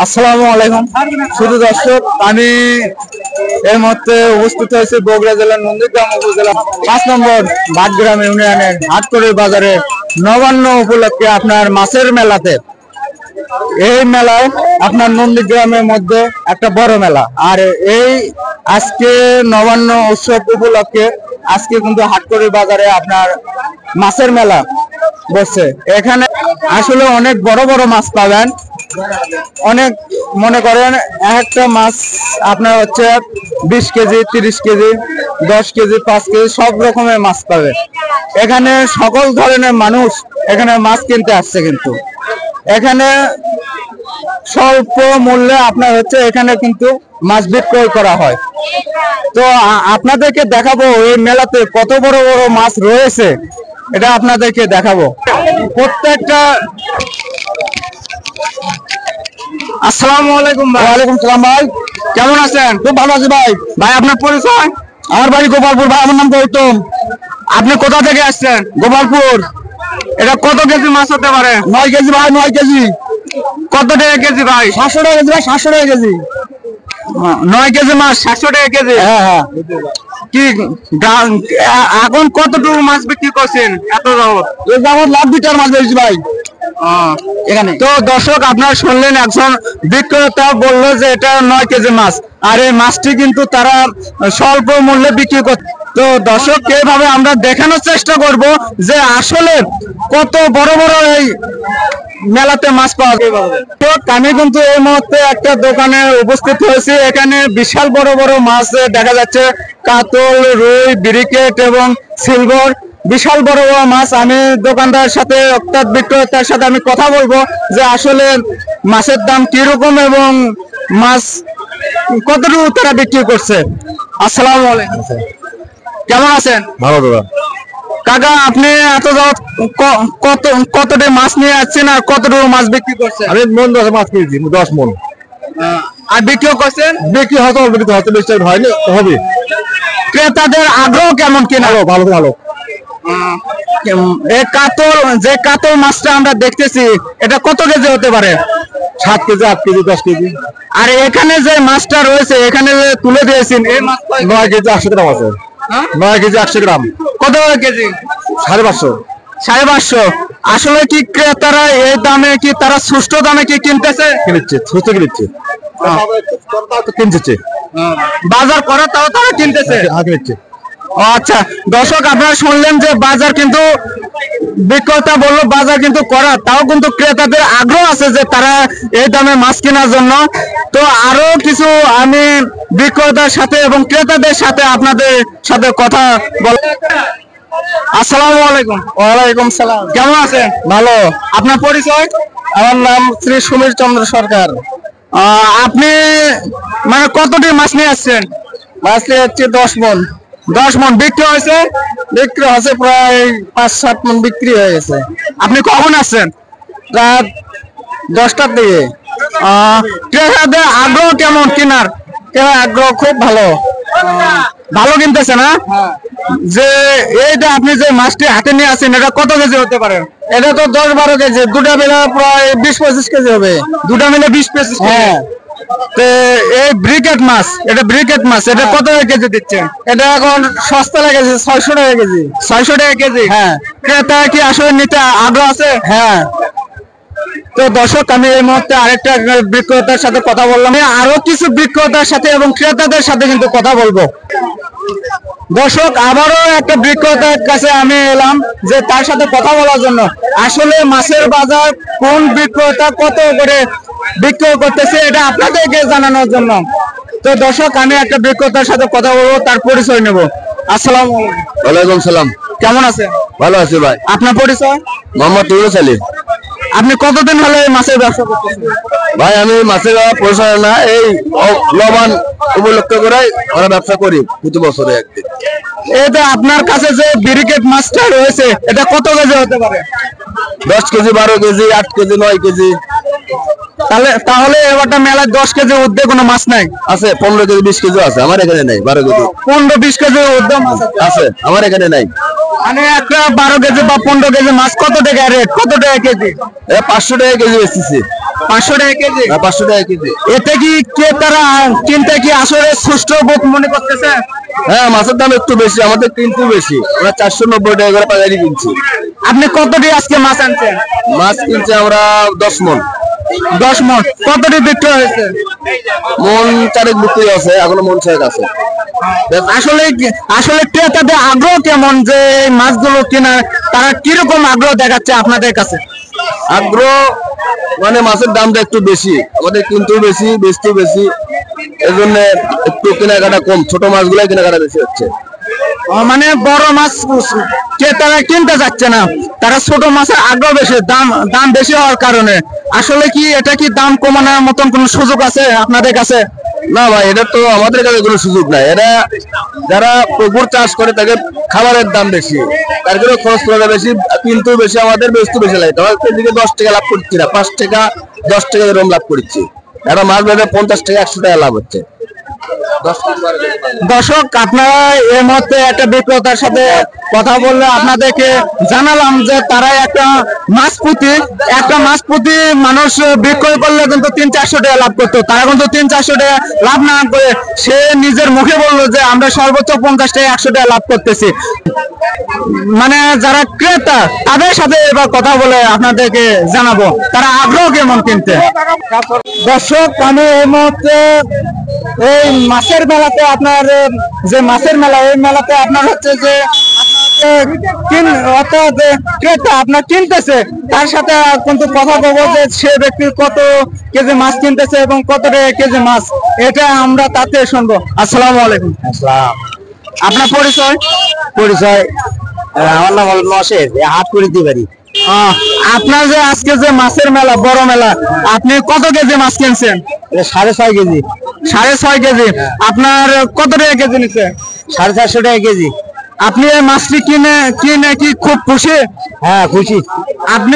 আসসালামু আলাইকুম শুধু দর্শক, আমি এই মুহূর্তে উপস্থিত হয়েছি বগুড়া জেলার নন্দীগ্রাম উপজেলা 5 নম্বর বাদগ্রাম ইউনিয়নের হাটকড়ির বাজারে নবান্ন উপলক্ষে আপনার মাছের মেলাতে। এই মেলায় আপনার নন্দীগ্রামের মধ্যে একটা বড় মেলা, আর এই আজকে নবান্ন উৎসব উপলক্ষে আজকে কিন্তু হাটকড়ির বাজারে আপনার মাছের মেলা বসছে। এখানে আসলে অনেক বড় বড় মাছ পাবেন। অনেক মনে করেন একটা মাছ আপনার হচ্ছে 20 কেজি, 30 কেজি, 10 কেজি, 5 কেজি সব রকমের মাছ পাবে। এখানে সকল ধরনের মানুষ এখানে মাছ কিনতে আসছে, কিন্তু এখানে স্বল্প মূল্যে আপনার হচ্ছে এখানে কিন্তু মাছ বিক্রয় করা হয়। তো আপনাদেরকে দেখাবো এই মেলাতে কত বড় বড় মাছ রয়েছে, এটা আপনাদেরকে দেখাবো। প্রত্যেকটা আসসালামু আলাইকুম ভাই। ওয়ালাইকুম সালাম ভাই, কেমন আছেন? খুব ভালো আছি ভাই। ভাই আপনার পরিচয়? আমার বাড়ি গোপালপুর ভাই, আমার নাম গৌতম। আপনি কোথা থেকে আসছেন? গোপালপুর। এটা কত কেজি মাছ হতে পারে? 9 কেজি ভাই, 9 কেজি। কত টাকা কেজি ভাই? 700 টাকা কেজি ভাই, 700 টাকা কেজি। 9 কেজি মাছ 700 টাকা কেজি। হ্যাঁ হ্যাঁ। কি এখন কতটুকু মাছ বিক্রি করছেন এত যাবত? এই যাবত লাখ 2 টাকার মাছ বেশি ভাই এখানে। তো দর্শক, আপনারা শুনলেন, একজন বিক্রেতা বললো যে এটা 9 কেজি মাছ, আর এই মাছটি কিন্তু তারা স্বল্প মূল্যে বিক্রি করছে। তো দর্শক, এইভাবে আমরা দেখানোর চেষ্টা করব যে আসলে কত বড় বড় এই মেলাতে মাছ পাওয়া যায়। আমি কিন্তু এই মুহূর্তে একটা দোকানে উপস্থিত হয়েছি। এখানে বিশাল বড় বড় মাছ দেখা যাচ্ছে, কাতল, রুই, ব্রিকেট এবং সিলভার, বিশাল বড় বড় মাছ। আমি দোকানদার সাথে অর্থাৎ বিক্রেতার সাথে আমি কথা বলবো যে আসলে মাছের দাম কিরকম এবং মাছ কতটুকু তারা বিক্রি করছে। আসসালামু আলাইকুম, কেমন আছেন? ভালো দাদা। কাকা, আপনি এত কতটা মাছ নিয়ে আসছেন আর কতটুকু মাছ বিক্রি করছেন? আমি মন 10 মাছ কিনেছি, 10 মন। আর বিক্রিও করছেন? বিক্রি হয়তো বেশি হয়নি, হবে। ক্রেতাদের আগ্রহ কেমন কিনা? ভালো ভালো। এই কাতল, যে কাতল মাছটা আমরা দেখতেছি, এটা কত কেজি হতে পারে? 7 কেজি, 8 কেজি, 10 কেজি। আর এখানে যে মাছটা রয়েছে, এখানে যে তুলে দিয়েছেন, এই মাছ 9 কেজি 100 গ্রাম আছে। 9 কেজি 100 গ্রাম। কত কেজি? 550। 550। আসলে কি ক্রেতারা এই দামে কি তারা সুষ্ঠু দামে কি কিনতেছে? কিনছে, সুস্থ কিনছে, কিনছে। বাজার করা তাও তারা কিনতেছে। কিনছে। আচ্ছা দর্শক, আপনারা শুনলেন যে বাজার কিন্তু বিক্রেতা বললো বাজার কিন্তু করা, তাও কিন্তু ক্রেতাদের আগ্রহ আছে যে তারা এই দামে মাছ কেনার জন্য। তো আরো কিছু আমি বিক্রেতার সাথে এবং ক্রেতাদের সাথে আপনাদের সাথে কথা বল। আসসালামু আলাইকুম। ওয়ালাইকুম সালাম। কেমন আছেন? ভালো। আপনার পরিচয়? আমার নাম শ্রী সমীর চন্দ্র সরকার। আপনি মানে কতটি মাছ নিয়ে আসছেন? মাছ নিয়ে হচ্ছে 10 মন। 10 মন বিক্রি হয়েছে? বিক্রি হচ্ছে প্রায় 5-7 মন বিক্রি হয়ে গেছে। আপনি কখন আসছেন? রাত 10টার দিকে। ক্রেতাদের আগ্রহ কেমন কেনার? আগ্রহ খুব ভালো, ভালো কিনতেছে না? যে এইটা আপনি যে মাছটি হাতে নিয়ে আসেন, এটা কত কেজি হতে পারে? এটা তো 10-12 কেজি, দুটা মিলে প্রায় 20-25 কেজি হবে। দুটা মিলে 20-25 কেজি। হ্যাঁ। তো এই ব্রিকেট মাছ, এটা ব্রিকেট মাছ, এটা কত কেজি দিচ্ছেন? এটা এখন সস্তা লেগেছে, 600 টাকা কেজি। 600 টাকা কেজি। হ্যাঁ। ক্রেতা কি আসলে নিতে আগ্রহ আছে? হ্যাঁ। তো দর্শক, আমি এই মুহূর্তে আরেকটা বিক্রেতার সাথে কথা বললাম। আরো কিছু বিক্রেতার সাথে এবং ক্রেতাদের সাথে কিন্তু কথা বলবো। দর্শক, আবারও একটা বিক্রেতার কাছে আমি এলাম যে তার সাথে কথা বলার জন্য। আসলে মাছের বাজার কোন বিক্রেতা কত করে বিক্রয় করতেছে, এটা আপনাদেরকে জানানোর জন্য। তো দর্শক, আমি একটা বিক্রেতার সাথে কথা বলবো, তার পরিচয় নেব। আসসালামু আলাইকুম। ওয়ালাইকুম সালাম। কেমন আছেন? ভালো আছি ভাই। আপনার পরিচয়? মোহাম্মদ ইউনুস আলী। আপনি কতদিন হলো এই মাছের ব্যবসা করতেছেন? ভাই আমি মাছের পরিচয় না, এই লবণ উপলক্ষে করে আমরা ব্যবসা করি প্রতি বছরে একদিন। এটা আপনার কাছে যে ব্রিকেট মাছটা রয়েছে, এটা কত কেজি হতে পারে? 10 কেজি, 12 কেজি, 8 কেজি, 9 কেজি। তাহলে এবারটা মেলায় 10 কেজি ঊর্ধ্বে কোনো মাছ নাই? আছে 15 কেজি, 20 কেজি আছে, আমার এখানে নাই। 12 কেজি, 15-20 কেজি ঊর্ধ্বে মাছ আছে, আমার এখানে নাই। মানে একটা 12 কেজি বা 15 কেজি মাছ কত টাকা রেট, কত টাকা কেজি? 500 টাকা কেজি বেচতেছি। 500 টাকা কেজি। 500 টাকা কেজি। এতে কি ক্রেতারা কিনতে কি আসলে সুষ্ঠ বোধ মনে করতেছে? হ্যাঁ, মাছের দাম একটু বেশি, আমাদের কিন্তু বেশি, আমরা 490 টাকা করে বাজারে কিনছি। আপনি কতটি আজকে মাছ আনছেন? মাছ কিনছি আমরা 10 মন। 10 মণ। কতটি বিক্রি হয়েছে? মন 4 বিক্রি আছে, এখনো মন 6 আছে। আসলে আসলে ক্রেতাদের আগ্রহ কেমন যে এই মাছগুলো কেনার, তারা কিরকম আগ্রহ দেখাচ্ছে আপনাদের কাছে? আগ্রহ মানে মাছের দামটা একটু বেশি, আমাদের কিন্তু বেশি, বেচতেও বেশি, এই জন্য একটু কেনাকাটা কম, ছোট মাছগুলাই কেনাকাটা বেশি হচ্ছে। মানে বড় মাছ ক্রেতারা কিনতে যাচ্ছে না, তারা ছোট মাছের আগ্রহ বেশি, দাম বেশি হওয়ার কারণে। আসলে কি এটা কি দাম কমানোর মতন কোনো সুযোগ আছে আপনাদের কাছে? না ভাই, এটা তো আমাদের কাছে কোনো সুযোগ নাই। এরা যারা পুকুর চাষ করে তাদের খাবারের দাম বেশি, তার জন্য খরচ করা বেশি, কিন্তু বেশি, আমাদের বেশি বেশি লাগে। তোমার দিকে 10 টাকা লাভ করছি না, 5 টাকা 10 টাকা এরকম লাভ করছি। একটা মাছ বেঁধে 50 টাকা 100 টাকা লাভ হচ্ছে। দর্শক, আপনারা এই মুহূর্তে একটা বিক্রেতার সাথে কথা বললে আপনাদেরকে জানালাম যে তারা একটা মাছ প্রতি মানুষ বিক্রয় করলে কিন্তু 300-400 টাকা লাভ করতো, তারা কিন্তু 300-400 টাকা লাভ না করে সে নিজের মুখে বললো যে আমরা সর্বোচ্চ 50 টাকা 100 টাকা লাভ করতেছি। মানে যারা ক্রেতা তাদের সাথে এবার কথা বলে আপনাদেরকে জানাবো তারা আগ্রহ কেমন কিনতে। দর্শক, আমি এই মুহূর্তে এই মাছের মেলাতে, আপনার যে মাছের মেলা, এই মেলাতে আপনার হচ্ছে যে অর্থাৎ ক্রেতা আপনার কিনতেছে, তার সাথে কিন্তু কথা বলবো যে সে ব্যক্তি কত কেজি মাছ কিনতেছে এবং কত টাকা কেজি মাছ, এটা আমরা তাতে শুনবো। আসসালামু আলাইকুম। আপনার পরিচয়? আমার নাম নসের, হাট করে দিতে পারি। আপনার যে আজকে যে মাছের মেলা, বড় মেলা, আপনি কত কেজি মাছ কিনছেন? 6.5 কেজি। 6.5 কেজি। আপনার কত টাকা কেজি নিচ্ছে? 450 টাকা কেজি। আপনি এই মাছটি কিনে কি খুব খুশি? হ্যাঁ, খুশি। আপনি